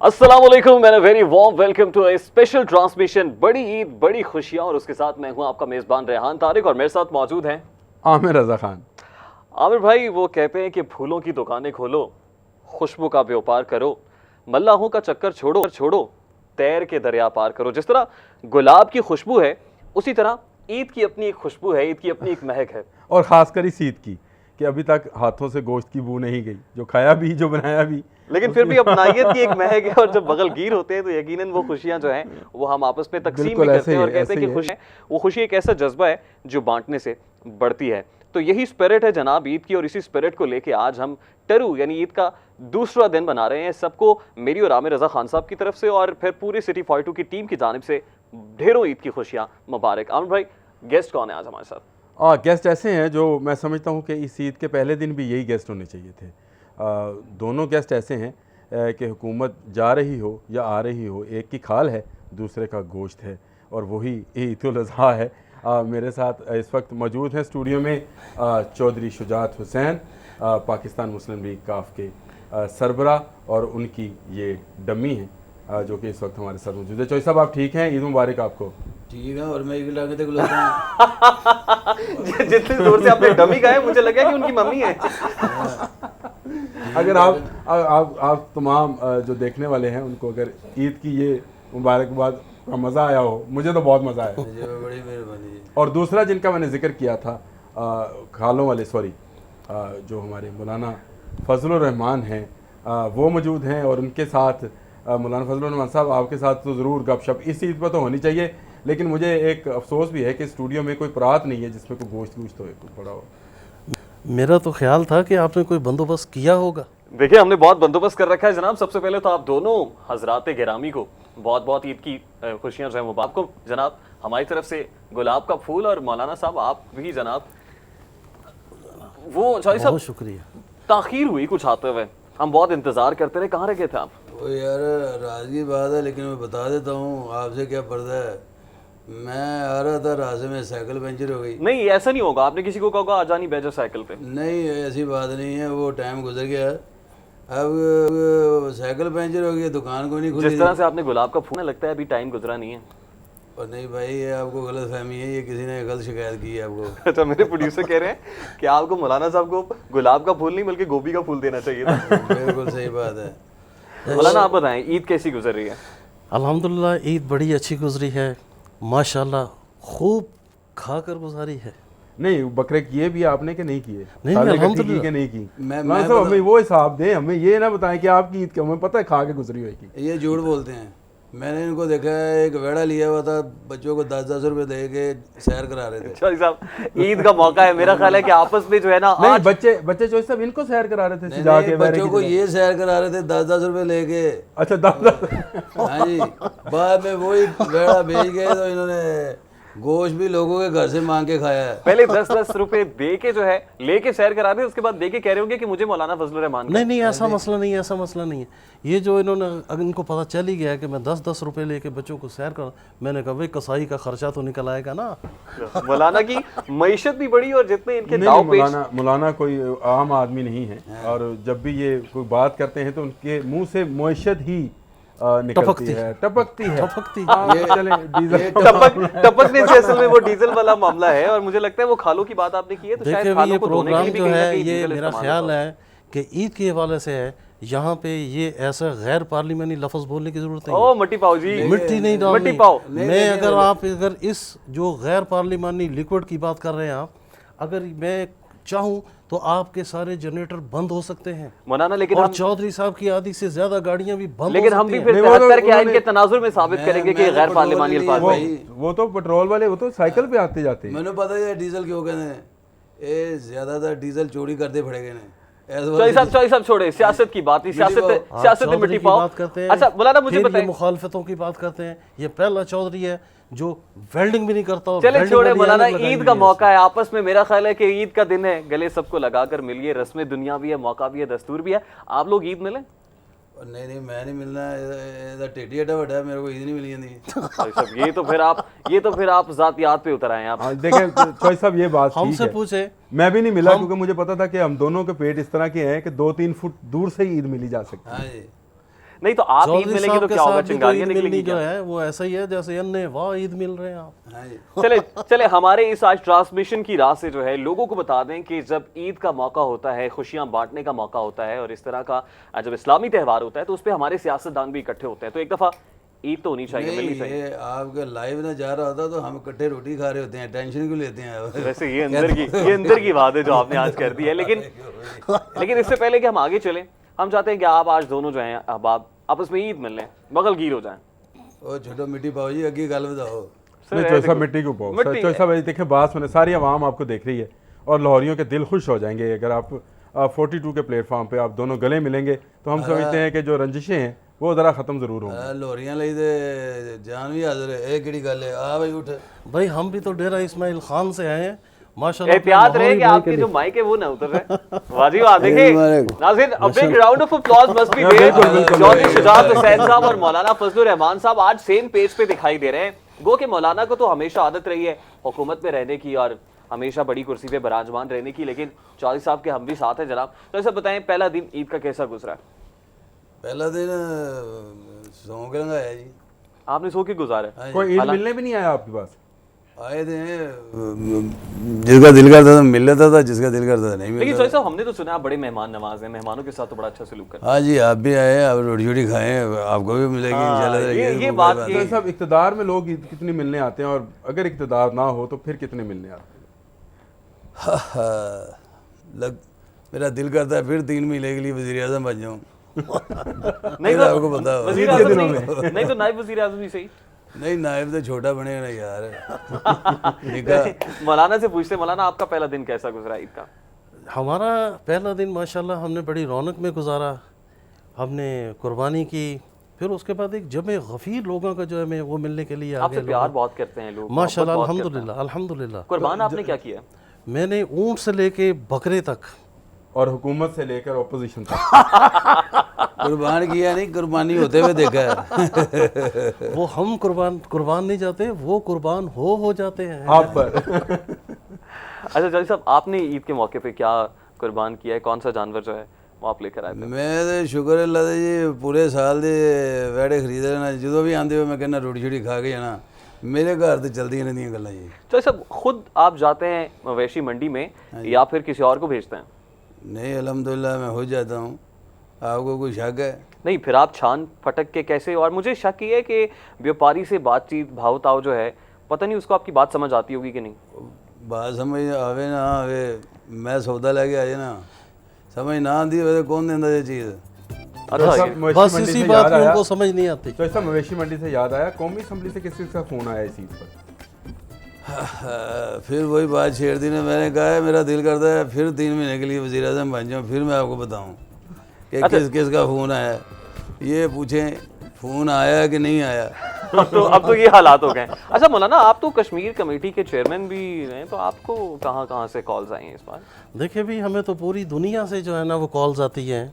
अस्सलाम वालेकुम and a very warm welcome to a special transmission. बड़ी ईद बड़ी खुशियां और उसके साथ मैं हूं आपका मेजबान रेहान तारिक और मेरे साथ मौजूद हैं आमिर रजा खान। आमिर भाई, वो कहते हैं कि फूलों की दुकानें खोलो, खुशबू का व्यापार करो, मल्लाहों का चक्कर छोड़ो छोड़ो, तैर के दरिया पार करो। जिस तरह गुलाब की खुशबू है उसी तरह ईद की अपनी एक खुशबू है, ईद की अपनी एक महक है। और ख़ासकर इस ईद की कि अभी तक हाथों से गोश्त की बू नहीं गई, जो खाया भी जो बनाया भी, लेकिन फिर भी अपनाइयत की एक महक है और जब बगल गिर होते हैं तो यकीनन वो खुशियां जो हैं वो हम आपस में तकसीम भी बिल्कुल करते ऐसे हैं ही और है, कहते हैं ऐसे कि ही खुशी वो खुशी एक ऐसा जज्बा है जो बांटने से बढ़ती है। तो यही स्पिरिट है जनाब ईद की और इसी स्पिरिट को लेके आज हम टरू यानी ईद का दूसरा दिन बना रहे हैं। सबको मेरी और आमिर रजा खान साहब की तरफ से और फिर पूरे सिटी 42 की टीम की जानिब से ढेरों ईद की खुशियां मुबारक। आमिर भाई, गेस्ट कौन है आज हमारे साथ? गेस्ट ऐसे हैं जो मैं समझता हूँ कि इस ईद के पहले दिन भी यही गेस्ट होने चाहिए थे। दोनों गेस्ट ऐसे हैं कि हुकूमत जा रही हो या आ रही हो, एक की खाल है दूसरे का गोश्त है और वही ईद उल अज़हा है। मेरे साथ इस वक्त मौजूद हैं स्टूडियो में चौधरी शुजात हुसैन, पाकिस्तान मुस्लिम लीग काफ के सरबरा, और उनकी ये डमी हैं जो कि इस वक्त हमारे साथ मौजूद है। चौधरी साहब, आप ठीक हैं? ईद मुबारक आपको। ठीक है, और मैं भी लाके तक बुलाता हूँ। जितनी दूर से आपने डमी कहा है मुझे लगा कि उनकी मम्मी है। अगर आप तमाम जो देखने वाले हैं उनको अगर ईद की ये मुबारकबाद का मज़ा आया हो, मुझे तो बहुत मज़ा आया। जी, बड़ी मेहरबानी जी। और दूसरा जिनका मैंने जिक्र किया था, खालों वाले जो हमारे मौलाना फजलुर रहमान हैं, वो मौजूद हैं और उनके साथ मौलाना फजलुर रहमान साहब, आपके साथ तो ज़रूर गपशप इस ईद पर तो होनी चाहिए, लेकिन मुझे एक अफसोस भी है कि स्टूडियो में कोई परात नहीं है जिसमें कोई गोश्त हो पड़ा हो। मेरा तो ख्याल था कि आपने कोई बंदोबस्त किया होगा। देखिए, हमने बहुत बंदोबस्त कर रखा है जनाब। सबसे पहले तो आप दोनों हजरात गिरामी को बहुत बहुत ईद की खुशियां जो है मुबारक को जनाब। हमारी तरफ से गुलाब का फूल और मौलाना साहब आप भी जनाब। वो चौधरी साहब, बहुत शुक्रिया। ताखीर हुई कुछ आते हुए, हम बहुत इंतजार करते रहे, कहाँ रह गए थे आप? वो यार राज की बात है, लेकिन मैं बता देता हूँ आपसे क्या पर्दा है। मैं आ रहा था, रास्ते में साइकिल पंचर हो गई। नहीं, ऐसा नहीं होगा, आपने किसी को कहा होगा आ जानी बैजा साइकिल पे। नहीं, ऐसी बात नहीं है, वो टाइम गुजर गया। अब साइकिल पंचर हो गई, दुकान को नहीं खुली। जिस तरह से आपने गुलाब का फूल, लगता है अभी टाइम गुजरा नहीं है। और नहीं भाई, ये आपको गलत फहमी है, ये किसी ने गलत शिकायत की है आपको। अच्छा, मेरे प्रोड्यूसर कह रहे हैं कि आपको मौलाना साहब को गुलाब का फूल नहीं बल्कि गोभी का फूल देना चाहिए था। बिल्कुल सही बात है। मौलाना, आप बताएं ईद कैसी गुजर रही है? अल्हम्दुलिल्लाह ईद बड़ी अच्छी गुजरी है, माशाल्लाह खूब खाकर गुजारी है। नहीं, बकरे किए भी आपने कि नहीं किए? नहीं, साले इकट्ठी अल्हम्दुलिल्लाह। की कि नहीं की? मैं तो हमें वो हिसाब दें, हमें ये ना बताएं कि आपकी ईद, हमें पता है खा के गुजरी होगी। ये झूठ बोलते हैं। मैंने इनको देखा है, एक वेड़ा लिया हुआ था, बच्चों को 10-10 रुपए दे के सैर करा रहे थे। चौधरी साहब, ईद का मौका है, मेरा ख्याल है कि आपस में जो है ना नहीं, आज बच्चे चौधरी साहब इनको सैर करा रहे थे नहीं, सजा नहीं, के बच्चों को ये सैर करा रहे थे 10-10 रुपए लेके। अच्छा, 10। हाँ जी, बाद में वही वेड़ा बेच गए तो इन्होंने गोश्त भी लोगों के घर से मांग के खाया है। पहले 10-10 रुपए दे के जो है लेके सैर करा दे, उसके बाद दे के कह रहे होंगे कि मुझे मौलाना फजलुर रहमान का। नहीं नहीं, ऐसा मसला नहीं है, ऐसा मसला नहीं है। ये जो इन्होंने, अगर इनको पता चल ही गया कि मैं 10-10 रुपए लेके बच्चों को सैर कर, मैंने कहा भाई कसाई का खर्चा तो निकल आएगा ना। मौलाना की मईशत भी बड़ी और जितने इनके नहीं, दाव पेच। मौलाना कोई आम आदमी नहीं है, और जब भी ये कोई बात करते हैं तो उनके मुंह से मुआशत ही टपकती है। चले डीजल टपकने से असल में वो डीजल वाला मामला है और मुझे लगता है वो खालों की बात आपने की है तो देखिए, शायद भी खालों ये को धोने के प्रोग्राम लिए भी जो कहीं ना है, कहीं ये डीजल मेरा इस्तेमाल ख्याल होता है कि ईद के हवाले से है। यहाँ पे ये ऐसा गैर पार्लियामानी लफ्ज़ बोलने की जरूरत नहीं ओ मट्टी पाओ जी, है। मिट्टी नहीं डालनी। मट्टी पाओ। मैं अगर इस जो गैर पार्लियामानी लिक्विड की बात कर रहे हैं आप, अगर मैं चाहूँ तो आपके सारे जनरेटर बंद हो सकते हैं मौलाना, लेकिन और हम चौधरी साहब की आधी से ज्यादा गाड़ियां भी बंद लेकिन हो हम सकती भी हैं। फिर नहीं, वो तो 73 के आइन उन्होंने- के तनाजुर में साबित करेंगे कि गैर पार्लिमानी अल्फाज वो- नहीं। वो तो पेट्रोल वाले, वो तो साइकिल पे आते जाते हैं। मैंने पता है डीजल क्यों कहते हैं, ये ज्यादातर डीजल चोरी करते पड़ेगे ने। चौधरी साहब छोड़े सियासत की बात ही, सियासत आप सियासत में चौधरी मिट्टी की पाओ। बात करते हैं, अच्छा मौलाना, मुझे फिर ये बताएं, मुखालफतों की बात करते हैं। ये पहला चौधरी है जो वेल्डिंग भी नहीं करता। और चले वेल्डिंग छोड़े वाली मौलाना, ऐनक लगाई ईद हुई का है मौका है आपस में। मेरा ख्याल है कि ईद का दिन है, गले सबको लगाकर मिलिए, रस्म दुनिया भी है, मौका भी है, दस्तूर भी है। आप लोग ईद मिले? और नहीं, मैं नहीं मिलना, टेटी अड्डा बड़ा, मेरे को ईद नहीं मिली नहीं। भाई साहब, ये तो फिर आप जातियात पे उतर आए हैं आप। देखें चौधरी साहब, ये बात ठीक हमसे है। पूछे, मैं भी नहीं मिला क्योंकि मुझे पता था कि हम दोनों के पेट इस तरह के हैं कि 2-3 फुट दूर से ही ईद मिली जा सकती है। हाँ जी, नहीं तो आप ईद चौधरी मिलेंगे साहब तो के क्या होगा, साथ भी तो चिंगारियां ईद निकलेंगी मिलनी जो क्या? है वो ऐसा ही है जैसे अन्य वाह ईद मिल रहे हैं आप। हाँ जी। चले चले हमारे इस आज ट्रांसमिशन की राह से जो है लोगों को बता दें कि जब ईद का मौका होता है, खुशियां बांटने का मौका होता है और इस तरह का जब इस्लामी त्यौहार होता है तो उस पर हमारे सियासतदान भी इकट्ठे होते हैं, तो एक दफा ईद तो होनी चाहिए, मिलनी नहीं, चाहिए। ये आपका लाइव ना जा रहा होता तो हम इकट्ठे रोटी खा रहे होते हैं, टेंशन क्यों लेते हैं? वैसे ये अंदर की बात है जो आपने आज कर दी है, लेकिन इससे पहले कि हम आगे चलें, हम चाहते हैं कि आप आज दोनों जो हैं अब आप आपस में ईद मिल लें, बगल गीर हो जाएं। ओ छोटो मिट्टी पाओ जी, अगे गल बताओ। नहीं चौधरी साहब मिट्टी को पाओ, चौधरी साहब देखिए बात सुने, सारी आवाम आपको देख रही है और लाहौरियों के दिल खुश हो जाएंगे अगर आप 42 के प्लेटफॉर्म पे आप दोनों गले मिलेंगे, तो हम समझते हैं कि जो रंजिशें हैं वो ज़रा ख़त्म ज़रूर होंगी। लोहरियां लई ते जान भी हाजिर है, ये केड़ी गल है? आ भाई उठ। भाई हम भी तो डेरा इस्माइल खान से आए हैं माशाल्लाह। एहतियात रहे कि आपके जो माइक है वो ना उतर रहे। वाजी वाह, देखिए नाज़रीन, a big round of applause must be there. Chaudhry Shujaat Hussain साहब और मौलाना फजलुर रहमान साहब आज सेम पेज पे दिखाई दे रहे हैं। गो के मौलाना को तो हमेशा आदत रही है हुकूमत में रहने की और हमेशा बड़ी कुर्सी पे बराजमान रहने की, लेकिन चौधरी साहब के हम भी साथ हैं जनाब। तो ऐसा बताएं, पहला दिन ईद का कैसा गुजरा? पहला दिन सौ के रंगाया जी। आपने सो के गुजारा? कोई ईद मिलने भी नहीं आया आपके पास? आए थे, जिसका दिल करता था मिल लेता था, जिसका दिल करता था नहीं लेकिन मिलता। चौधरी साहब हमने तो सुना आप बड़े मेहमान नवाज हैं, मेहमानों के साथ तो बड़ा अच्छा सलूक करते हाँ जी, आप भी आए, आप रोटी छोटी खाएं, आपको भी मिलेगी इंशाल्लाह। ये बात चौधरी साहब इक़्तिदार में लोग ईद कितने मिलने आते हैं और अगर इक़्तिदार ना हो तो फिर कितने मिलने आते हैं? मेरा दिल करता है फिर 3 महीने के लिए वज़ीर आज़म बन जाऊँ। नहीं तो आपको पता हो। वज़ीर आज़म नहीं तो नायब वज़ीर आज़म ही सही। नहीं, नायब तो छोटा बनेगा ना यार। निकाह मौलाना से पूछते, मौलाना आपका पहला दिन कैसा गुजरा ईद का? हमारा पहला दिन माशाल्लाह हमने बड़ी रौनक में गुजारा। हमने कुर्बानी की, फिर उसके बाद एक जमे गफ़ीर लोगों का जो है मैं वो मिलने के लिए आ आपसे गए। प्यार बहुत करते हैं लोग माशाल्लाह, मोहब्बत बहुत करते अल्हम्दुलिल्लाह अल्हम्दुलिल्लाह। हैं। कुर्बान आपने क्या किया? मैंने ऊँट से लेके बकरे तक और हुकूमत से लेकर ऑपोजिशन तक कुर्बान किया नहीं, कुर्बानी होते हुए देखा है। वो हम कुर्बान नहीं जाते, वो कुर्बान हो जाते हैं आप पर। अच्छा चौधरी साहब, आपने ईद के मौके पे क्या कुर्बान किया है? कौन सा जानवर जो है वो आप लेकर आए थे? मैं तो शुक्र अल्लाह दा जी पूरे साल दे वैड़े खरीद लेना, जो भी आंदे हो मैं कहना रोटी छोटी खा के जाना। मेरे घर तो चलती रहती गल्लां जी। चौधरी साहब, खुद आप जाते हैं मवेशी मंडी में या फिर किसी और को भेजते हैं? नहीं, अल्हम्दुलिल्लाह मैं हो जाता हूँ। आपको कोई शक है? नहीं, फिर आप छान फटक के कैसे? और मुझे शक ये है कि व्यापारी से बातचीत भाव ताव जो है, पता नहीं उसको आपकी बात समझ आती होगी कि नहीं? बात समझ आवे ना आवे, मैं सौदा लेके आ जाए ना, समझ ना आती हो तो कौन देंदा ये चीज़? अच्छा सब ये- मवेशी बस मंडी इसी से बात याद की आया। उनको समझ नहीं आती। तो ऐसा मवेशी मंडी से याद आया, कौमी असम्बली से किस का फ़ोन आया इस ईद पर? फिर वही बात छेड़ दी ने, मैंने कहा है मेरा दिल करता है फिर 3 महीने के लिए वज़ीर आज़म बन जाऊँ, फिर मैं आपको बताऊँ कि किस किस का फ़ोन आया। ये पूछें फ़ोन आया कि नहीं आया। अब तो ये हालात हो गए। अच्छा मौलाना, आप तो कश्मीर कमेटी के चेयरमैन भी हैं, तो आपको कहाँ कहाँ से कॉल्स आई हैं इस बार? देखिए भी हमें तो पूरी दुनिया से जो है ना वो कॉल्स आती हैं।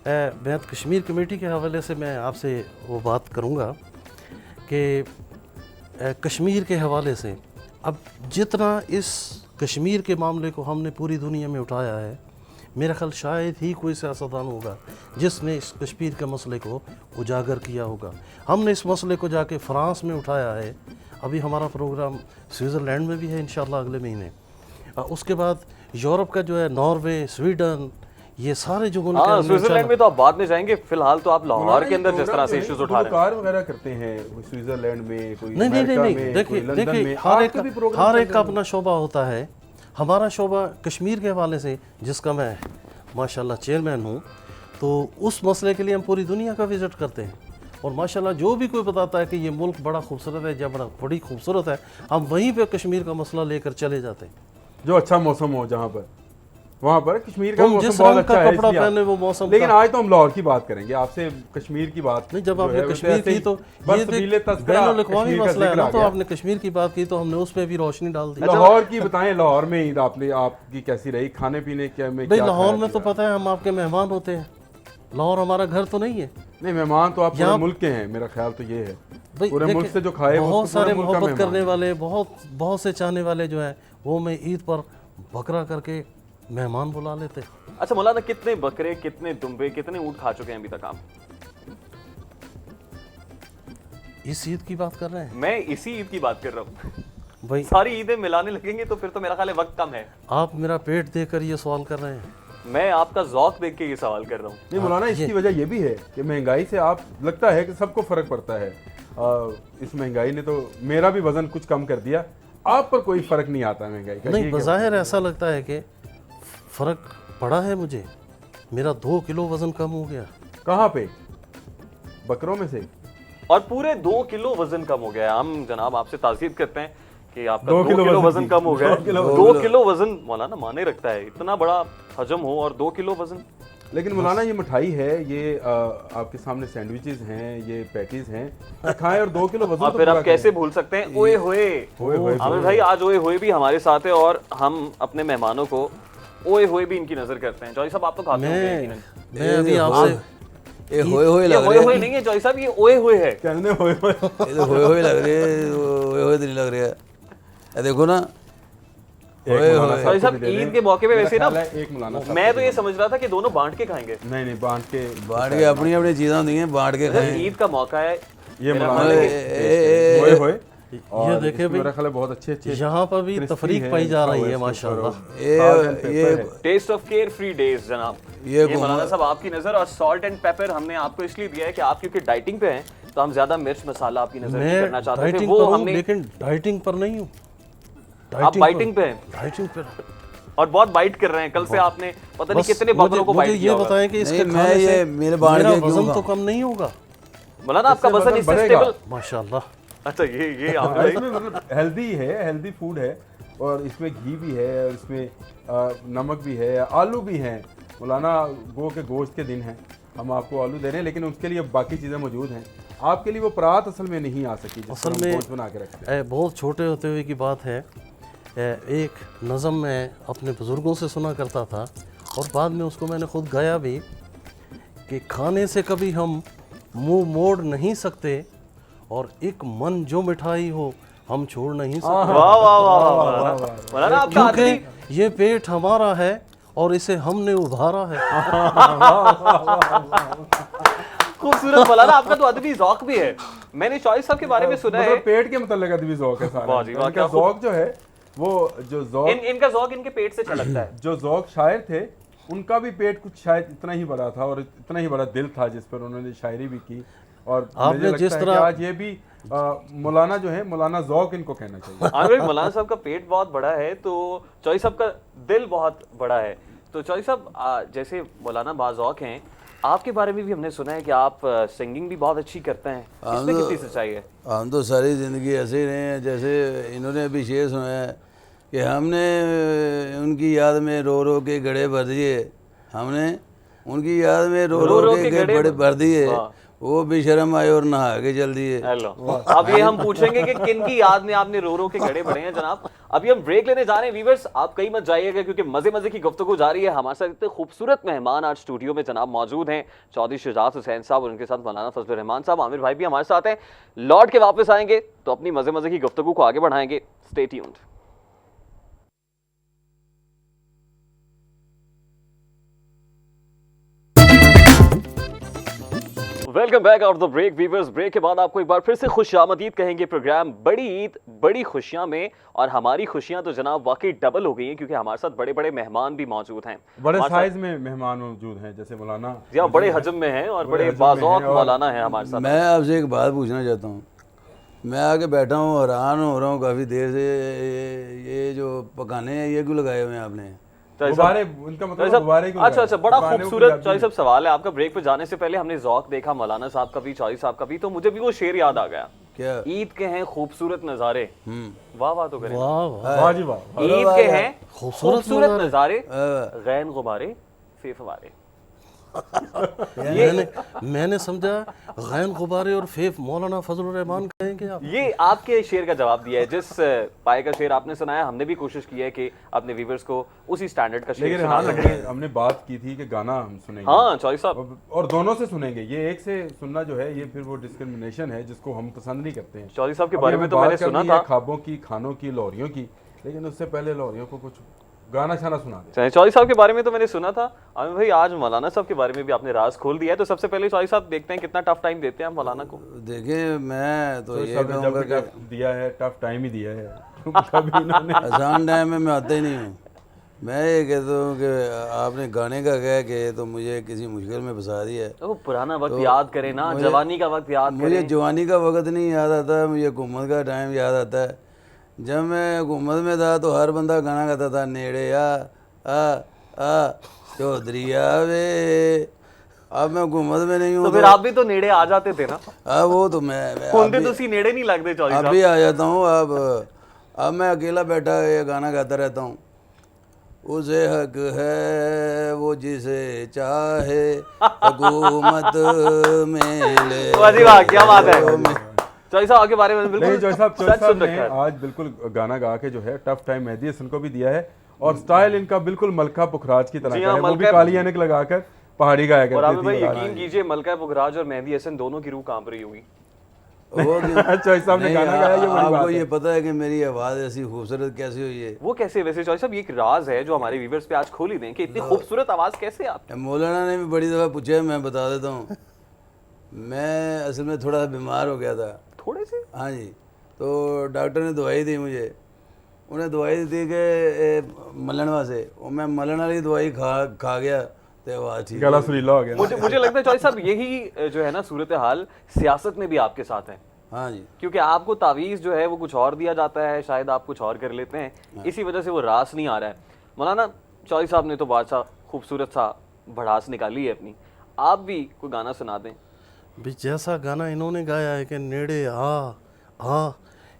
मैं कश्मीर कमेटी के हवाले से मैं आपसे वो बात करूँगा कि कश्मीर के हवाले से अब जितना इस कश्मीर के मामले को हमने पूरी दुनिया में उठाया है, मेरा ख्याल शायद ही कोई सियासतदान होगा जिसने इस कश्मीर के मसले को उजागर किया होगा। हमने इस मसले को जाके फ़्रांस में उठाया है, अभी हमारा प्रोग्राम स्विट्ज़रलैंड में भी है इंशाल्लाह अगले महीने। उसके बाद यूरोप का जो है नॉर्वे, स्वीडन, ये सारे जो मुल्क हाँ, हैं, स्विट्जरलैंड में तो आप बाद में जाएंगे, फिलहाल तो आप लाहौर के अंदर जिस तरह से इश्यूज उठा रहे हैं। कार वगैरह करते हैं कोई स्विट्जरलैंड में, कोई नहीं नहीं नहीं अमेरिका नहीं में, देखिए कोई लंदन देखिए में। हर आपके भी प्रोग्राम एक चल का रहे अपना शोबा होता है। हमारा शोबा कश्मीर के हवाले से जिसका मैं माशाल्लाह चेयरमैन हूँ, तो उस मसले के लिए हम पूरी दुनिया का विज़िट करते हैं। और माशाल्लाह जो भी कोई बताता है कि ये मुल्क बड़ा खूबसूरत है या बड़ी खूबसूरत है, हम वहीं पे कश्मीर का मसला लेकर चले जाते हैं। जो अच्छा मौसम हो जहाँ पर, वहाँ पर कश्मीर का तुम मौसम जिस बहुत रंग का अच्छा है कपड़ा इसलिए पहने वो मौसम लेकिन का- आज तो हम लाहौर की बात करेंगे, आपसे कश्मीर की बात नहीं, जब जो आपने है, कश्मीर वैसे की ही तो बस ये तबीले तस्करा बैनुल-अक़वामी कश्मीर का मसला है जिक्र ना, आ तो गया। आपने कश्मीर की बात की तो हमने उस पर भी रोशनी डाल दी। लाहौर की बताएं, लाहौर में ईद आपकी कैसी रही? खाने पीने क्या में भाई क्या लाहौर खाया में तो पिया? पता है हम आपके मेहमान होते हैं, लाहौर हमारा घर तो नहीं है। नहीं, मेहमान तो आप पूरे यहाँ- मुल्क के हैं, मेरा ख्याल तो ये है। भाई पूरे देखिए, मुल्क से जो खाए वो बहुत तो पूरे सारे मुल्क का मोहब्बत मेहमान करने है। वाले, बहुत से चाहने वाले जो हैं वो मैं ईद पर बकरा करके मेहमान बुला लेते। अच्छा मौलाना, कितने बकरे, कितने दुम्बे, कितने ऊँट खा चुके हैं अभी तक आप? इस ईद की बात कर रहे हैं मैं इसी ईद की बात कर रहा हूँ। भाई? सारी ईदें मिलाने लगेंगे तो फिर तो मेरा ख्याल है वक्त कम है। आप मेरा पेट देकर ये सवाल कर रहे हैं? मैं आपका ज़ौक देख के ये सवाल कर रहा हूँ। नहीं मौलाना, इसकी वजह ये भी है कि महंगाई से आप लगता है कि सबको फ़र्क पड़ता है। इस महंगाई ने तो मेरा भी वज़न कुछ कम कर दिया, आप पर कोई फ़र्क नहीं आता महंगाई का। नहीं, बज़ाहिर ऐसा लगता है कि फ़र्क पड़ा है मुझे। मेरा 2 किलो वज़न कम हो गया। कहाँ पे? बकरों में से? और पूरे 2 किलो वजन कम हो गया है। हम जनाब आपसे ताज़ीद करते हैं कि आपका 2 2 किलो किलो वज़न वजन कम हो गया है। 2 2 किलो वजन मौलाना माने रखता है, इतना बड़ा हजम हो और 2 किलो वजन। लेकिन मौलाना ये मिठाई है, ये आपके सामने सैंडविचेस हैं, ये पैटीज हैं, ये खाएं और 2 किलो वजन और तो फिर पूरा आप कैसे करें। भूल सकते हैं ओए होए। ओए होए, आमिर भाई आज ओए होए भी हमारे साथ है और हम अपने मेहमानों को ओए होए भी इनकी नजर करते हैं। जॉय साहब आप तो खाते होंगे यकीनन। मैं अभी आपसे ये होए होए ये लग ओए रहे होए नहीं है जॉय साहब, ये ओए होए है। कहने होए होए। ये तो होए होए लग रहे हैं, होए होए तो नहीं लग रहे हैं। ये देखो ना, एक मौलाना जॉय साहब साहब को भी दे ईद दें। के मौके पे मेरा वैसे ना ख्याल है एक मौलाना साहब मैं को तो दे ये दें। समझ रहा था कि दोनों बांट के खाएंगे। नहीं बांट के बांट के अपनी अपनी चीज़ें होती हैं, बांट के खाएं। ईद का मौका है। ये मेरा मौलाना ख्याल है कि होए होए। ये देखे मेरा ख्याल है बहुत अच्छे यहाँ पर भी तफरीक पाई जा रही है माशाल्लाह। ये test of care free days जनाब। ये ये मौलाना साहब आपकी नजर और सॉल्ट एंड पेपर हमने आपको इसलिए दिया है कि आप क्योंकि डाइटिंग पे हैं तो हम ज्यादा मिर्च मसाला आपकी नजर नहीं करना मैं चाहते थे। डाइटिंग वो पर हूँ, हमने लेकिन डाइटिंग पर नहीं हूँ। आप बाइटिंग पे हैं डाइटिंग पर। और बहुत बाइट कर रहे हैं। कल से आपने पता नहीं कितने बकरों को मुझे बाइट ये किया होगा। बताएं कि इसके नहीं, मैं खाने ये से मेरे बाढ़ मेरा के क्यों वजन तो खाऊं? कम नहीं होगा? मौलाना आपका इससे वजन वजन इससे बढ़ेगा। स्टेबल। माशाल्लाह। अच्छा ये आप भाई इसमें मतलब हेल्दी है, हेल्दी फूड है और इसमें घी भी है और इसमें नमक भी है, आलू भी हैं। मौलाना गो के गोश्त के दिन हैं, हम आपको आलू दे रहे हैं, लेकिन उसके लिए बाकी चीज़ें मौजूद हैं। आपके लिए वो परात असल में नहीं आ सकी, जिस असल पर हम में गोश्त बना के रखते हैं। बहुत छोटे होते हुए की बात है। एक नज़म मैं अपने बुज़ुर्गों से सुना करता था और बाद में उसको मैंने खुद गाया भी कि खाने से कभी हम मुंह मोड़ नहीं सकते और एक मन जो मिठाई हो हम छोड़ नहीं सकते, वाह वाह वाह वाह मौलाना आपका आदमी क्योंकि ये पेट हमारा है और इसे हमने उभारा है। खूबसूरत मौलाना आपका तो अदबी ज़ौक भी है। मैंने चॉइस साहब के बारे में सुना है। मतलब पेट के मतलब अदबी ज़ौक है सारा। वाह जी वाह, इनका क्या खूब। ज़ौक जो है वो जो ज़ौक इनका ज़ौक इनके पेट से छलकता है। जो ज़ौक शायर थे उनका भी पेट कुछ शायद इतना ही बड़ा था और इतना ही बड़ा दिल था जिस पर उन्होंने शायरी भी की। और आपने मुझे लगता जिस है कि तरह- आज ये भी मौलाना जो है, मौलाना ज़ौक इनको कहना चाहिए। आमिर भाई मौलाना साहब का पेट बहुत बड़ा है तो चॉइस साहब का दिल बहुत बड़ा है। तो चॉइस साहब जैसे मौलाना बाज़ौक हैं, आपके बारे में भी हमने सुना है कि आप सिंगिंग भी बहुत अच्छी करते हैं। इसमें कितनी सच्चाई है? हम तो सारी ज़िंदगी ऐसे ही रहे हैं। जैसे इन्होंने अभी शेर सुनाया है कि हमने उनकी याद में रो रो के गड़े भर दिए, हमने उनकी याद में रो रो के गड़े बड़े भर दिए, वो बेशरम आए और नहा के चल दिए। हेलो, अब ये हम पूछेंगे कि किन की याद में आपने रो रो के गड़े भरे हैं जनाब। अभी हम ब्रेक लेने जा रहे हैं व्यूअर्स, आप कहीं मत जाइएगा क्योंकि मजे मजे की गुफ्तगू जारी है। हमारे साथ इतने खूबसूरत मेहमान आज स्टूडियो में जनाब मौजूद हैं, चौधरी शुजात हुसैन साहब और उनके साथ मौलाना फजलुर रहमान साहब। आमिर भाई भी हमारे साथ हैं। लौट के वापस आएंगे तो अपनी मजे मजे की गुफ्तगू को आगे बढ़ाएंगे। Stay tuned. Welcome back after the break viewers. Break के बाद आपको एक बार फिर से खुशामदीद कहेंगे प्रोग्राम बड़ी ईद बड़ी खुशियां में। और हमारी खुशियां तो जनाब वाकई डबल हो गई हैं क्योंकि हमारे साथ बड़े बड़े मेहमान भी मौजूद हैं। बड़े हमारे साइज में मेहमान मौजूद हैं, जैसे मौलाना या बड़े हजम में हैं और बड़े हजम में बाज़ौक हैं और- मौलाना हैं हमारे साथ। मैं आपसे एक बात पूछना चाहता हूँ। मैं आके बैठा हूँ, हैरान हो रहा हूँ काफ़ी देर से। ये जो पकाने हैं ये क्यों लगाए हुए हैं आपने? चॉइस गुब्बारे, साहब- उनका चॉइस मतलब साहब, गुब्बारे क्यों अच्छा लगाए? अच्छा, बड़ा गुब्बारे को खूबसूरत पंजाबी चॉइस साहब सवाल है आपका। ब्रेक पे जाने से पहले हमने ज़ौक देखा मौलाना साहब का भी, चॉइस साहब का भी, तो मुझे भी वो शेर याद आ गया। क्या? ईद के हैं खूबसूरत नज़ारे, वाह वाह तो करें। वाह वाह। वाह जी वाह। ईद के हैं खूबसूरत खूबसूरत नज़ारे, अ, गैन गुबारे फे फवारे। मैंने समझा गैन गुब्बारे और फेफ मौलाना फजलुर रहमान कहेंगे आप। ये आपके शेर का जवाब दिया है। जिस पाए का शेर आपने सुनाया, हमने भी कोशिश की है कि अपने व्यूअर्स को उसी स्टैंडर्ड का शेर लेकिन सुना हाँ, सकें। हमने बात की थी कि गाना हम सुनेंगे। हाँ चॉइस साहब, और दोनों से सुनेंगे। ये एक से सुनना जो है ये फिर वो डिस्क्रिमिनेशन है जिसको हम पसंद नहीं करते हैं। चौधरी साहब के अभी बारे हमें में तो बात मैंने करनी सुना है था। ख्वाबों की, खानों की, लोरियों की, लेकिन उससे पहले लोरियों को कुछ गाना छाना सुना दे। चलिए, चौधरी साहब के बारे में तो मैंने सुना था। आमिर भाई, आज मौलाना साहब के बारे में भी आपने राज खोल दिया है, तो सबसे पहले चौधरी साहब देखते हैं कितना टफ टाइम देते हैं हम मौलाना को। देखिए मैं तो ये सब ने कहूँगा जब कि टफ दिया है, टफ टाइम ही दिया है कभी इन्होंने। आसान टाइम में मैं आता ही नहीं हूँ। मैं ये कहता हूँ कि आपने गाने का कह के तो मुझे किसी मुश्किल में फंसा दिया है। वो पुराना वक्त याद करें ना, जवानी का वक्त याद मुझे करें। जवानी का वक्त नहीं याद आता, मुझे हुकूमत का टाइम याद आता है। जब मैं हुकूमत में था तो हर बंदा गाना गाता था, नेड़े आ चौधरी आवे। अब मैं हुकूमत में नहीं हूँ तो फिर आप भी तो नेड़े आ जाते थे ना। अब वो तो मैं होंदे तो सी नेड़े नहीं लगते चौधरी साहब। अभी आ जाता हूँ। अब मैं अकेला बैठा ये गाना गाता रहता हूँ। उसे हक है वो जिसे चाहे हुकूमत में ले। वाह जी वाह, क्या बात है। चौधरी साहब आपके बारे में नहीं, बिल्कुल चौधरी सच साहब सुन ने रखा है। आज बिल्कुल गाना गा के जो है टफ टाइम मेहदी हसन को भी दिया है, और स्टाइल इनका बिल्कुल मलका पुखराज की तरह जी का हाँ, है। वो भी मलका- काली ऐनक लगाकर पहाड़ी गाया और आमिर करते भाई थे। यकीन कीजिए, मलका पुखराज और मेहदी हसन दोनों की रूह कांप रही होगी। वो चौधरी साहब ने नहीं, गाना गाया, ये बड़ी आपको बात ये है। पता है कि मेरी आवाज़ ऐसी खूबसूरत कैसे हुई है? वो कैसे? वैसे चौधरी साहब, ये एक राज है जो हमारे व्यूअर्स पे आज खोल ही दें कि इतनी खूबसूरत आवाज कैसे आप। मौलाना ने भी बड़ी दफ़ा पूछा है, मैं बता देता हूँ। मैं असल में थोड़ा सा बीमार हो गया था। थोड़े से हाँ जी, तो डॉक्टर ने दवाई दी मुझे। उन्हें दवाई दी कि मलनवा से, और मैं मलन वाली दवाई खा गया तो आवाज़ ठीक गला हो गई। सुरीला हो गया। मुझे लगता है चौधरी साहब, यही जो है ना सूरत हाल सियासत में भी आपके साथ है। हाँ जी, क्योंकि आपको तावीज़ जो है वो कुछ और दिया जाता है, शायद आप कुछ और कर लेते हैं, इसी वजह से वो रास नहीं आ रहा है। मौलाना चौधरी साहब ने तो बादशाह खूबसूरत सा भड़ास निकाली है अपनी। आप भी कोई गाना सुना दें। भी जैसा गाना इन्होंने गाया है कि नेड़े आ,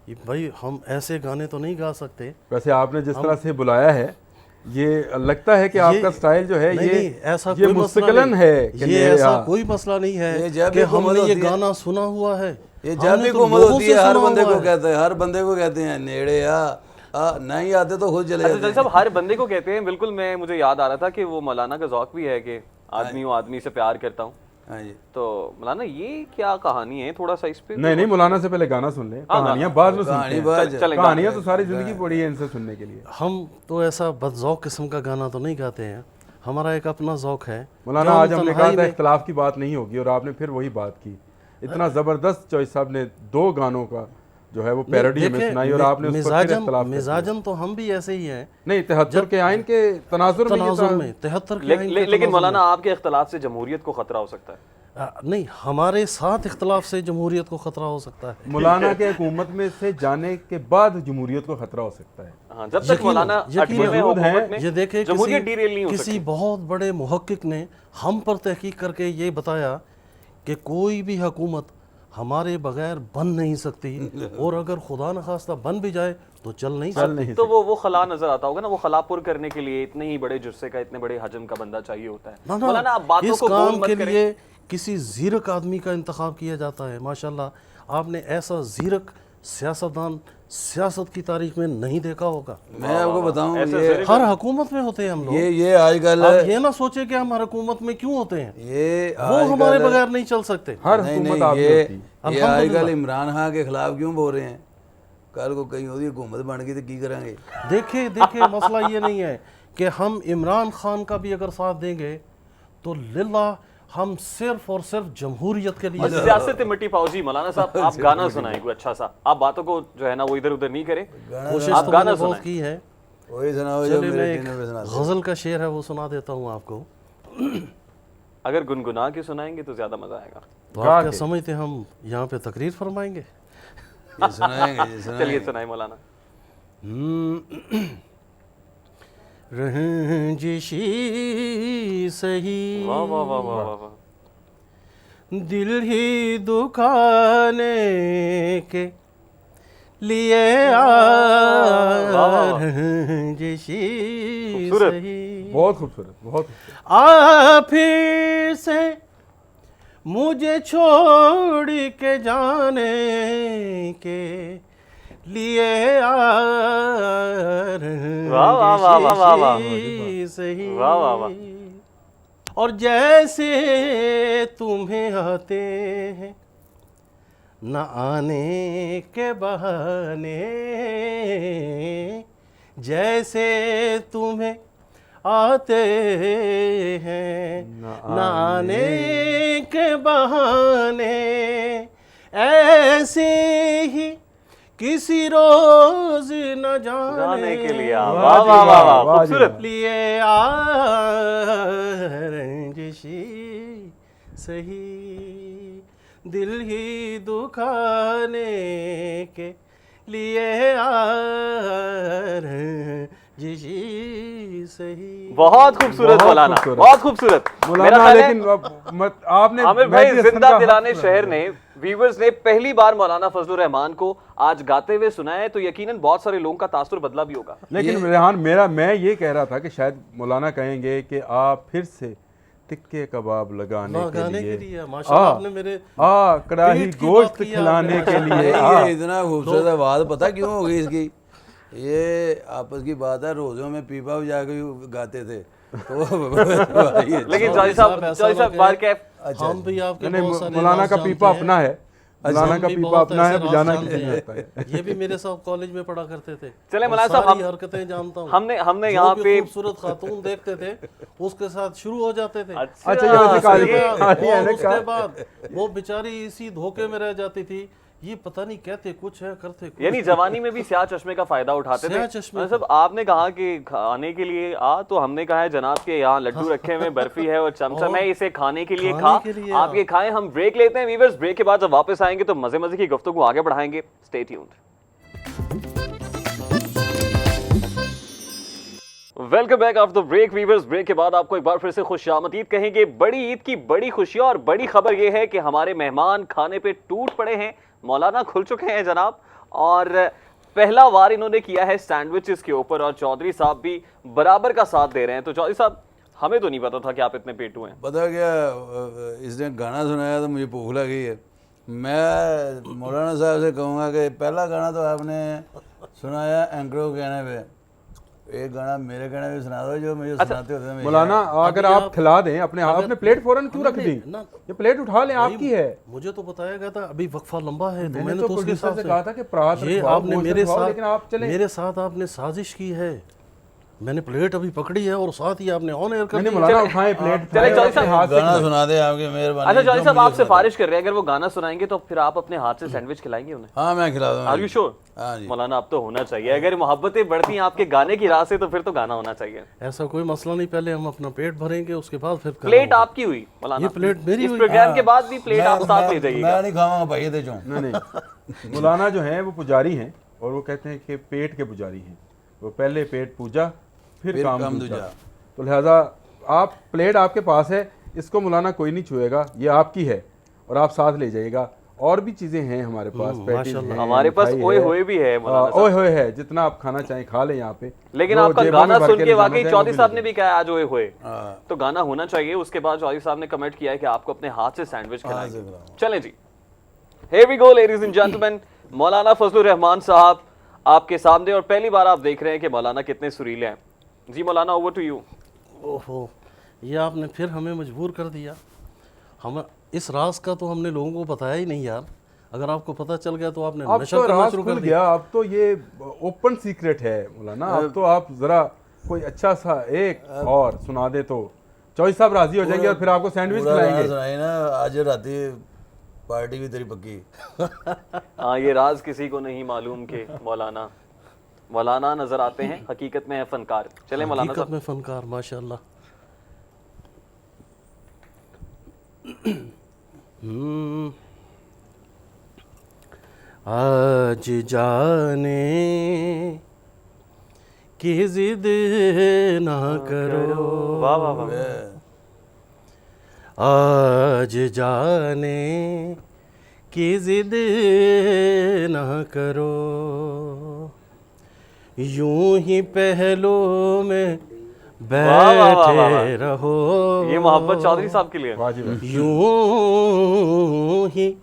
ये भाई हम ऐसे गाने तो नहीं गा सकते। वैसे आपने जिस तरह से बुलाया है, ये लगता है कि आपका स्टाइल जो है नहीं, ये नहीं, ऐसा ये कोई मसला मुस्तकिलन नहीं। है कि ये नेड़े ऐसा आ। कोई मसला नहीं ये है जब कि भी हमने हुकूमत ये होती है- गाना सुना हुआ है। ये जब हमने भी तो हुकूमत लोगों होती से है हर सुना बंदे हुआ को है। कहते हैं, हर बंदे को कहते हैं नेड़े आ, नहीं आते तो खुद चले अच्छा जाते चौधरी साहब, हर बंदे को कहते हैं, बिल्कुल मुझे याद आ रहा था कि वो मौलाना का ज़ौक भी है कि आदमी हूँ, आदमी से प्यार करता हूँ। हाँ जी, तो मौलाना ये क्या कहानी है, थोड़ा सा इस पे। नहीं, मौलाना से पहले गाना सुन ले। कहानियां बाद में सुनते कहानी हैं। बाद चलें, कहानियां तो सारी जिंदगी पड़ी है इनसे सुनने के लिए। हम तो ऐसा बदज़ौक किस्म का गाना तो नहीं गाते हैं, हमारा एक अपना ज़ौक है। मौलाना, जो हम आज हमने कहा तन्हाई था में- इख्तलाफ की बात नहीं होगी, और आपने फिर वही बात की। इतना जबरदस्त चॉइस साहब ने 2 गानों का जो है वो पैरोडी हमें देखें, सुनाई, और आपने उस पर फिर मिजाजन इख्तलाफ कर दिया। मिजाजन तो हम भी ऐसे ही हैं। नहीं, 73 के आइन के तनाजुर में ये तनाजुर तो- में 73 के ले, आइन ले, के लेकिन तनाजुर मौलाना आपके इख्तलाफ से जमहूरियत को खतरा हो सकता है। में। नहीं, हमारे साथ इख्तलाफ से जमहूरियत को खतरा हो सकता है। मौलाना के हुकूमत में से जाने के बाद जमहूरियत को खतरा हो सकता है। हाँ, जब तक यकीनन- मौलाना यकीनन अटके में मौजूद हैं, हुकूमत में ये देखे जमहूरियत डीरेल नहीं हो किसी सकती। बहुत बड़े मुहक्किक ने हम पर तहकीक करके ये बताया कि कोई भी हुकूमत हमारे बगैर बन नहीं सकती, और अगर खुदा न खास्ता बन भी जाए तो चल नहीं सकती। तो वो खला नजर आता होगा ना, वो खला पुर करने के लिए इतने ही बड़े जुस्से का, इतने बड़े हजम का बंदा चाहिए होता है। ना, मौलाना, आप बातों इस को गोल काम मत के करें। लिए किसी जीरक आदमी का इंतखाब किया जाता है। माशाल्लाह, आपने ऐसा जीरक सियासतदान सियासत की तारीख में नहीं देखा होगा। मैं आपको बताऊं, ऐसे ये ज़रूर- हर हुकूमत में होते हैं हम लोग। ये आजकल आप ये ना सोचे कि हम हर हुकूमत में क्यों होते हैं, ये वो हमारे बगैर नहीं चल सकते। हर नहीं हुकूमत नहीं, आपकी ये होती है। ये आजकल इमरान खान के खिलाफ क्यों बोल रहे हैं? कल को कहीं होती हुकूमत बन गई तो की करेंगे? देखे मसला ये नहीं है कि हम इमरान खान का भी अगर साथ देंगे तो लिल्ला हम सिर्फ और सिर्फ जमहूरियत के लिए। सियासत मिट्टी पाओजी। मौलाना साहब, आप गाना सुनाएं कोई अच्छा सा। आप बातों को जो है ना वो इधर उधर नहीं करें। कोशिश आप तो गाना मैंने बहुत सुनाएं। की है। वही सुनाओ जो चलिए, मैं मेरे एक टीने पे सुनाते। गजल का शेर है वो सुना देता हूँ आपको। अगर गुनगुना के सुनाएंगे तो ज्यादा मजा आएगा। तो आप क्या समझते हैं हम यहाँ पे तकरीर फरमाएंगे? ये सुनाएंगे, ये सुनाएंगे। चलिए सुनाए मौलाना। रंजिशी सही, वाह वाह वाह वाह वाह वाह। दिल ही दुखाने के लिए रंजिशी खूबसूरत। सही, बहुत खूबसूरत, बहुत खूबसूरत। आ फिर से मुझे छोड़ के जाने के लिए वाह वाह वाह वाह वाह वाह। सही, वाह वाह वाह। और जैसे तुम्हें आते हैं न आने के बहाने, जैसे तुम्हें आते हैं नाने के बहाने, ऐसे ही किसी रोज न जाने के लिए वाह वाह जी, वाह वाह वाह, वाह जी, खूबसूरत। लिए रंजिशी सही, दिल ही दुखाने के लिए रंजिशी सही। बहुत खूबसूरत बहुत मौलाना, खूबसूरत। बहुत खूबसूरत। मेरा मौलाना ख्याल है लेकिन आपने आमिर भाई मेहदी हसन जिंदा का दिलाने हक- शहर ने, व्यूवर्स ने पहली बार मौलाना फजलुर रहमान को आज गाते हुए सुना है, तो यकीनन बहुत सारे लोगों का तासुर बदला भी होगा। लेकिन रेहान मैं ये कह रहा था कि शायद मौलाना कहेंगे कि आप फिर से तिक्के कबाब लगाने के लिए माशाल्लाह आपने मेरे कड़ाही पीठ की गोश्त बात की खिलाने आपने। के लिए ये इतना खूबसूरत आवाज़ पता क्यों हो गई इसकी? ये आपस की बात है, रोज़ों में पीपा बजा के भी गाते थे तो लेकिन चौधरी जॉय साहब साहब, ऐसा जॉय साहब लगे- बार कैफ हम भी आपके नहीं, बहुत सारे मौलाना राज का जानते पीपा हैं। अपना है, मौलाना हम का भी पीपा बहुत अपना है, ऐसे राज बजाना जानते किसी हैं। आता है। ये भी मेरे साथ कॉलेज में पढ़ा करते थे। चले और मौलाना साहब, सारी हम- हरकतें जानता हूँ। हमने जो यहाँ भी पे खूबसूरत खातून देखते थे उसके साथ शुरू हो जाते थे। अच्छा, अच्छा, ये वैसे सही है। कहानी है और ना, उसके बाद वो बेचारी इसी धोखे में रह जाती थी, ये पता नहीं कहते कुछ है करते कुछ। यानी जवानी में भी स्याह चश्मे का फायदा उठाते थे। स्याह चश्मे मौलाना साहब, आपने कहा कि खाने के लिए आ, तो हमने कहा है जनाब के यहाँ लड्डू रखे हुए, बर्फी है और चमचम है, इसे खाने के लिए खाने खा। के लिए आप ये खाएं, हम ब्रेक लेते हैं व्यूअर्स। ब्रेक के बाद जब वापस आएंगे तो मजे मजे की गुफ्तगू आगे बढ़ाएंगे। Stay tuned. Welcome back after the break viewers. Break के बाद आपको एक बार फिर से खुशामदीद कहेंगे। बड़ी ईद की बड़ी खुशियां और बड़ी खबर यह है कि हमारे मेहमान खाने पे टूट पड़े हैं। मौलाना खुल चुके हैं जनाब, और पहला वार इन्होंने किया है सैंडविचेस के ऊपर, और चौधरी साहब भी बराबर का साथ दे रहे हैं। तो चौधरी साहब, हमें तो नहीं पता था कि आप इतने पेटू हैं। पता क्या, इसने गाना सुनाया तो मुझे भूख लगी है। मैं मौलाना साहब से कहूँगा कि पहला गाना तो आपने सुनाया एंकरों के कहने पे, एक गाना मेरे कहने पे सुना दो जो मुझे सुनाते होते हैं। मौलाना अगर आप खिला दें अपने आपने प्लेट फौरन क्यों रख दी? ना- ये प्लेट उठा लें, आपकी है। मुझे तो बताया गया था अभी वक्फा लंबा है, तो मैंने मैंने तो तो उसके प्रोड्यूसर हिसाब से से कहा था कि परात ये रखवाओ, आपने गोश्त मेरे रखवाओ, साथ लेकिन आप चले। मेरे साथ आपने साजिश की है। मैंने प्लेट अभी पकड़ी है और साथ ही आपने ऑन एयर कर नहीं दी। मौलाना उठाएं प्लेट, चले, उठाएं, चौधरी अपने साहब, हाथ से गाना खिलाएं। सुना दे आपकी मेहरबानी। अच्छा चौधरी जो साहब, मुझे आपसे सुना दे। सिफारिश कर रहे हैं, अगर वो गाना सुनाएंगे तो फिर आप अपने हाथ से सैंडविच खिलाएंगे उन्हें? हाँ मैं खिला दूंगा। Are you sure? हाँ जी। मौलाना, अब तो होना चाहिए। अगर मोहब्बतें बढ़ती हैं आपके गाने की राह से, तो फिर तो गाना होना चाहिए। ऐसा कोई मसला नहीं, पहले हम अपना पेट भरेंगे उसके बाद फिर खाना प्लेट होगा। आपकी हुई मौलाना, ये प्लेट मेरी इस हुई। प्रोग्राम के बाद भी प्लेट आप साथ ले जाइएगा। मैं नहीं खाऊंगा भाई, ये चो नहीं मौलाना जो हैं वो पुजारी हैं, और वो कहते हैं कि पेट के पुजारी हैं। वो पहले पेट पूजा फिर काम दूजा। तो लिहाजा आप प्लेट आपके पास है, इसको मौलाना कोई नहीं छुएगा, ये आपकी है और आप साथ ले जाइएगा। और भी चीज़ें हैं हमारे पास, पैटीज हैं, हमारे पास मिठाई ओए है। होए भी है मौलाना साहब। ओए होए है, जितना आप खाना चाहें खा लें यहाँ पे। लेकिन जो आपका जेबों में गाना भर सुन के ले जाना वाकई चाहें, चौधरी वो साहब ले ने भी कहा आज ओए होए, हाँ। तो गाना होना चाहिए। उसके बाद चौधरी साहब ने कमेंट किया है कि आपको अपने हाथ से सैंडविच खिलाएंगे। खिलाऊंगा। चलें जी, here we go ladies and gentlemen। मौलाना फजलुर रहमान साहब आपके सामने, और पहली बार आप देख रहे हैं कि मौलाना कितने सुरीले हैं। जी मौलाना, ओवर टू यू। ओहो, ये आपने फिर हमें मजबूर कर दिया। हम इस राज का तो हमने लोगों को बताया ही नहीं यार। अगर आपको पता चल गया तो आपने अब नशा तो करना राज शुरू खुल कर दिया। गया, अब तो ये ओपन सीक्रेट है मौलाना। अब तो आप जरा कोई अच्छा सा एक और सुना दे तो चौधरी साहब राजी हो जाएंगे और फिर आपको सैंडविच पूरा गाना खिलाएंगे। सुनाई ना, आज राती पार्टी भी तेरी पक्की। हाँ, ये राज किसी को नहीं मालूम के मौलाना मौलाना नजर आते हैं, हकीकत में है फनकार। चले मौलाना हकीकत साहब। में फनकार माशाल्लाह। आज जाने की जिद ना करो, वाह वाह वाह। आज जाने की जिद ना करो, यूं ही पहलों में वाह, वाह, वाह, वाह। बैठे रहो। ये मोहब्बत चौधरी साहब के लिए। वाह जी वाह। यूं ही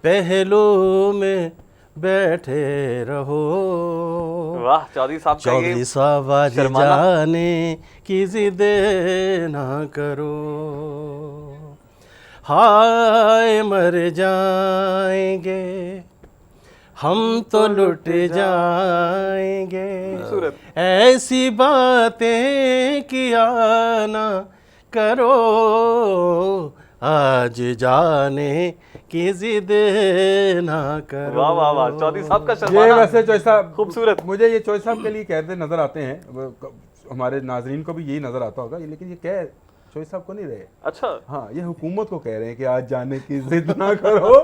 पहलों में बैठे रहो। वाह, चौधरी साहब का चौधरी ये साहब आज शर्माना। जाने की जिद ना करो, हाय मर जाएंगे, हम तो लुट जाएंगे, खूबसूरत। ऐसी बातें किया ना करो, आज जाने की जिद ना करो। वाह वाह वाह, चौधरी साहब का ये शर्माना वैसे चौधरी साहब खूबसूरत। मुझे ये चौधरी साहब के लिए कहते नजर आते हैं, हमारे नाजरीन को भी यही नजर आता होगा, लेकिन ये कह चौधरी साहब को नहीं रहे। अच्छा, हाँ, ये हुकूमत को कह रहे हैं कि आज जाने की जिद ना करो,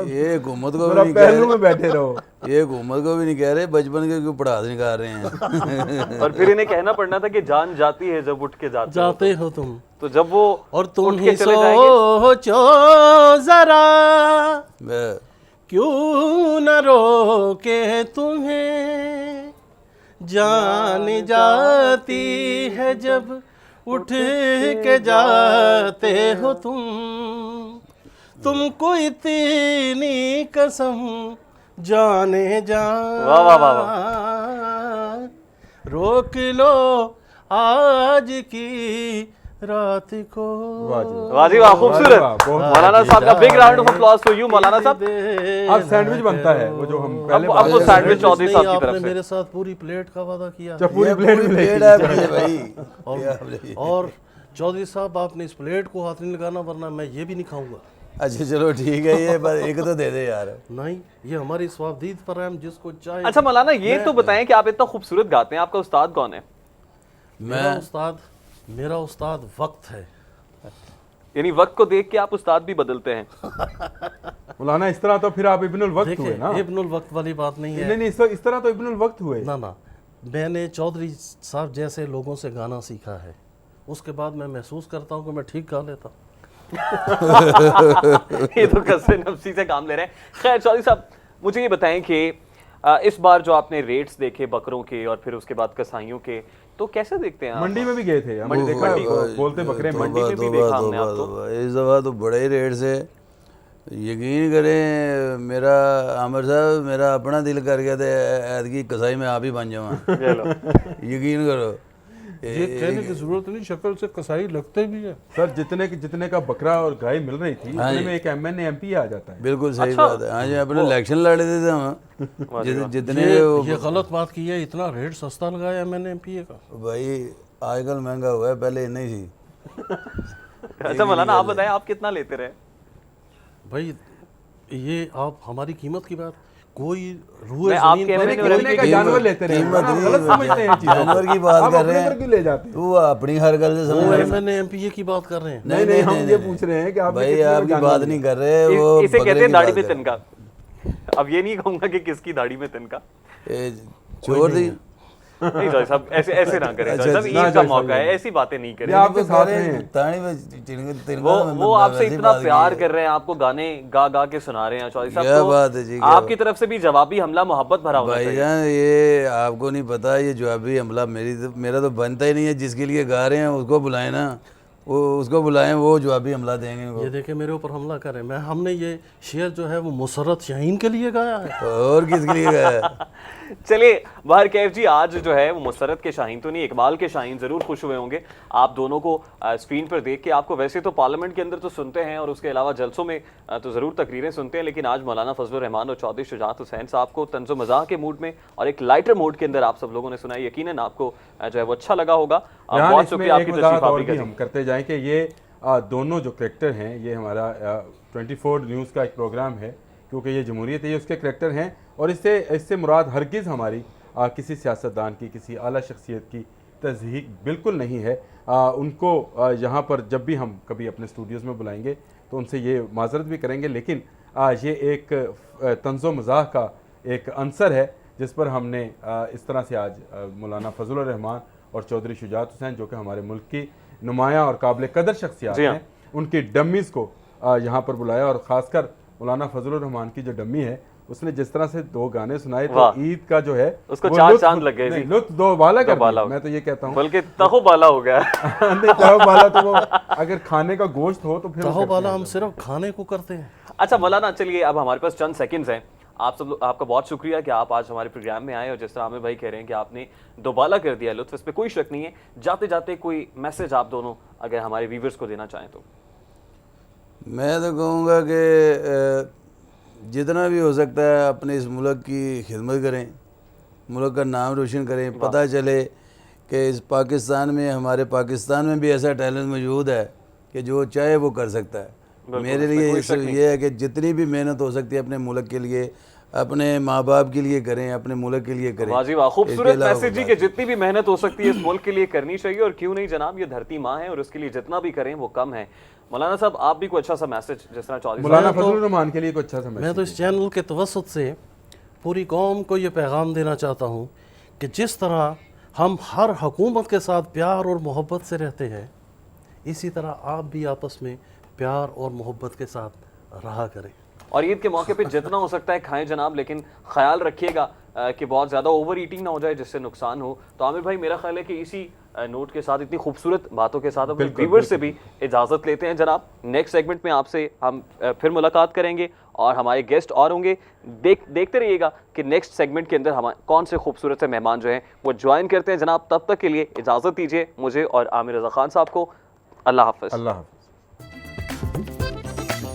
ये हुकूमत को भी थोड़ा नहीं कह पहलू में रहे, बैठे रहो। ये हुकूमत को भी नहीं कह रहे, बचपन के क्यों पढ़ा निकाल रहे हैं। और फिर इन्हें कहना पड़ना था कि जान जाती है जब उठ के जाते हो तुम, तो जब वो और तुम उठ के ही चले जाएंगे, सोचो जरा, वे- क्यों न रोके तुम्हें, जान जाती है जब उठ के जाते हो तुमको इतनी कसम जाने जा, वाह वाह वाह वाह। रोक लो आज की रात को। वाह जी वाह। वाह जी वाह, खूबसूरत। वाह, बहुत मौलाना साहब का big round of applause for you मौलाना साहब। अब सैंडविच बनता है, वो जो हम पहले अब वो सैंडविच चौधरी साहब की आपने तरफ से। मेरे साथ पूरी प्लेट का वादा किया, जब पूरी ये प्लेट पूरी मिलेगी। प्लेट है अपनी भाई। और चौधरी साहब आपने इस प्लेट को हाथ नहीं लगाना, वरना मैं ये भी नहीं खाऊंगा। अच्छा चलो ठीक है, ये बस एक तो दे दे यार। नहीं, ये हमारी स्वाबदीद पर है, हम जिसको चाहे। अच्छा मौलाना, ये तो बताएं कि आप इतना खूबसूरत गाते हैं, आपका उस्ताद कौन है? मेरा उस्ताद वक्त है। यानी वक्त को देख के आप उस्ताद भी बदलते हैं? मौलाना इस तरह तो फिर आप इब्नुल वक्त हुए ना। देखिए, इब्नुल वक्त वाली बात नहीं है। नहीं, इस तरह तो इब्नुल वक्त हुए। ना, मैंने चौधरी साहब जैसे लोगों से गाना सीखा है, उसके बाद मैं महसूस करता हूँ कि मैं ठीक गा लेता हूँ। ये तो कसरे नफ्सी से काम ले रहे हैं। खैर चौधरी साहब, मुझे ये बताएं कि इस बार जो आपने रेट्स देखे बकरों के और फिर उसके बाद कसाईयों के, तो कैसे देखते हैं आप? मंडी में भी गए थे, हमने मंडी- देखा मंडी- है, बोलते बकरे मंडी में भी देखा हमने आपको। इस दफ़ा तो बड़े ही रेट से, यकीन करें मेरा आमिर साहब, मेरा अपना दिल कर गया था ऐतकी कसाई में आप ही बन जाऊँ। ये लो। यकीन करो, ये कहने की जरूरत नहीं, शक्ल से कसाई लगते भी है। सर जितने का बकरा और गाय मिल रही थी, उतने में एक MNA MP आ जाता है। बिल्कुल सही बात है। हाँ जी, अपने इलेक्शन लड़ रहे थे हम, जितने ये गलत बात की है, इतना रेट सस्ता लगाया मैंने MPA का। भाई आजकल महंगा हुआ है, पहले नहीं थी। अच्छा मौलाना, आप बताएं आप कितना लेते रहे? भाई ये आप हमारी कीमत की बात, कोई रूए मैं आप जमीन कहने पर में कितने का जानवर लेते रहे, कीमत आप नहीं, गलत समझते हैं चीज़ों को। जानवर की बात आप कर अपने रहे पर क्यों ले जाते हैं? तू अपनी हर गल से समझ वो रहे हैं। मैंने MPA की बात कर रहे हैं। नहीं, हम ये पूछ रहे हैं कि आपने भाई कितने का आपकी जानवर बात लिया? नहीं कर रहे, वो इसे बकरे कहते हैं की दाढ़ी बात पे कर रहे तिनका। अब ये नहीं कहूंगा कि किसकी दाढ़ी में तिनका। हैं। छोड़ दी। नहीं जॉय साहब, ऐसे ना करें जॉय साहब, ना, ईद का जॉय मौका साहब, है, ऐसी बातें नहीं करें। ये आपके साथ हैं। ताड़ी में तिनका वो आपसे इतना प्यार कर रहे हैं, आपको गाने गा गा के सुना रहे हैं चौधरी साहब। क्या तो बात है जी, क्या आपकी तरफ से भी जवाबी हमला मोहब्बत भरा होना चाहिए। भाईजान ये आपको नहीं पता, ये जवाबी हमला मेरा तो बनता ही नहीं है। जिसके लिए गा रहे हैं उसको बुलाए ना, वो उसको बुलाएं, वो जवाबी हमला देंगे वो। ये देखे मेरे ऊपर हमला करें। हमने ये शेर जो है वो मुसर्रत शाहीन के लिए गाया है। और किसके लिए गया है? चलिए बाहर कैफ जी, आज जो है वो मुसरत के शाहीन तो नहीं, इकबाल के शाहीन जरूर खुश हुए होंगे आप दोनों को स्क्रीन पर देख के। आपको वैसे तो पार्लियामेंट के अंदर तो सुनते हैं और उसके अलावा जलसों में तो ज़रूर तकरीरें सुनते हैं, लेकिन आज मौलाना फजलुर रहमान और चौधरी शुजात हुसैन साहब को तंज़ो मज़ाह के मूड में और एक लाइटर मूड के अंदर आप सब लोगों ने सुना है। यकीनन आपको जो है वो अच्छा लगा होगा। बहुत शुक्रिया आपकी तशरीफ और भी आपकी। हम करते जाएं कि ये दोनों जो करेक्टर हैं, ये हमारा 24 न्यूज़ का एक प्रोग्राम है, क्योंकि ये जमहूरियत है, ये उसके करेक्टर हैं। और इससे मुराद हरगिज़ हमारी किसी सियासतदान की, किसी आला शख्सियत की तज़हीक बिल्कुल नहीं है। उनको यहाँ पर जब भी हम कभी अपने स्टूडियोज़ में बुलाएंगे तो उनसे ये माजरत भी करेंगे, लेकिन ये एक तंज़ो मज़ाह का एक अंसर है जिस पर हमने इस तरह से आज मौलाना फजलुर रहमान और चौधरी शुजात हुसैन, जो कि हमारे मुल्क की नुमायाँ और काबिल कदर शख्सियत हैं, उनकी डम्मीज़ को यहाँ पर बुलाया। और ख़ासकर मौलाना फजलुर रहमान की जो डम्मी है, उसने जिस तरह से 2 गाने सुनाए तो ईद का जो है उसको 4 चांद लग गए। लुत्फ 2 बाला कर दिया, मैं तो ये कहता हूँ। बल्कि तहो बाला हो गया। नहीं, तहो बाला तो वो अगर खाने का गोश्त हो तो फिर तहो बाला हम सिर्फ खाने को करते हैं। अच्छा मौलाना, चलिए अब हमारे पास चंद सेकंड्स हैं। आप सब आपका बहुत शुक्रिया कि आप आज हमारे प्रोग्राम में आए, और जिस तरह आमिर भाई कह रहे हैं कि आपने दोबाला कर दिया लुत्फ, इस पर कोई शक नहीं है। जाते जाते कोई मैसेज आप दोनों अगर हमारे व्यूवर्स को देना चाहें तो? मैं तो कहूँगा कि जितना भी हो सकता है अपने इस मुल्क की खिदमत करें, मुल्क का नाम रोशन करें। पता चले कि इस पाकिस्तान में, हमारे पाकिस्तान में भी ऐसा टैलेंट मौजूद है कि जो चाहे वो कर सकता है। मेरे लिए ये है कि जितनी भी मेहनत हो सकती है अपने मुल्क के लिए, अपने माँ बाप के लिए करें, अपने मुल्क के लिए करें। वाजी वाह, खूबसूरत मैसेज जी कि जितनी भी मेहनत हो सकती है इस मुल्क के लिए करनी चाहिए, और क्यों नहीं जनाब, ये धरती माँ है और उसके लिए जितना भी करें वो कम है। मौलाना साहब आप भी कोई अच्छा सा मैसेज जिस तरह चौधरी मौलाना फजलुर रहमान के लिए कोई अच्छा सा मैं मैसेज? तो इस चैनल के तवसत से पूरी कौम को ये पैगाम देना चाहता हूँ कि जिस तरह हम हर हुकूमत के साथ प्यार और मोहब्बत से रहते हैं, इसी तरह आप भी आपस में प्यार और मोहब्बत के साथ रहा करें। और ईद के मौके पे जितना हो सकता है खाएं जनाब, लेकिन ख्याल रखिएगा कि बहुत ज़्यादा ओवर ईटिंग ना हो जाए जिससे नुकसान हो। तो आमिर भाई, मेरा ख्याल है कि इसी नोट के साथ, इतनी खूबसूरत बातों के साथ अपने व्यूअर्स से भी इजाज़त लेते हैं जनाब। नेक्स्ट सेगमेंट में आपसे हम फिर मुलाकात करेंगे और हमारे गेस्ट और होंगे। देखते रहिएगा कि नेक्स्ट सेगमेंट के अंदर हम कौन से खूबसूरत से मेहमान जो हैं वो ज्वाइन करते हैं जनाब। तब तक के लिए इजाज़त दीजिए मुझे और आमिर रज़ा खान साहब को। अल्लाह हाफ़िज़। अल्लाह हाफ़िज़।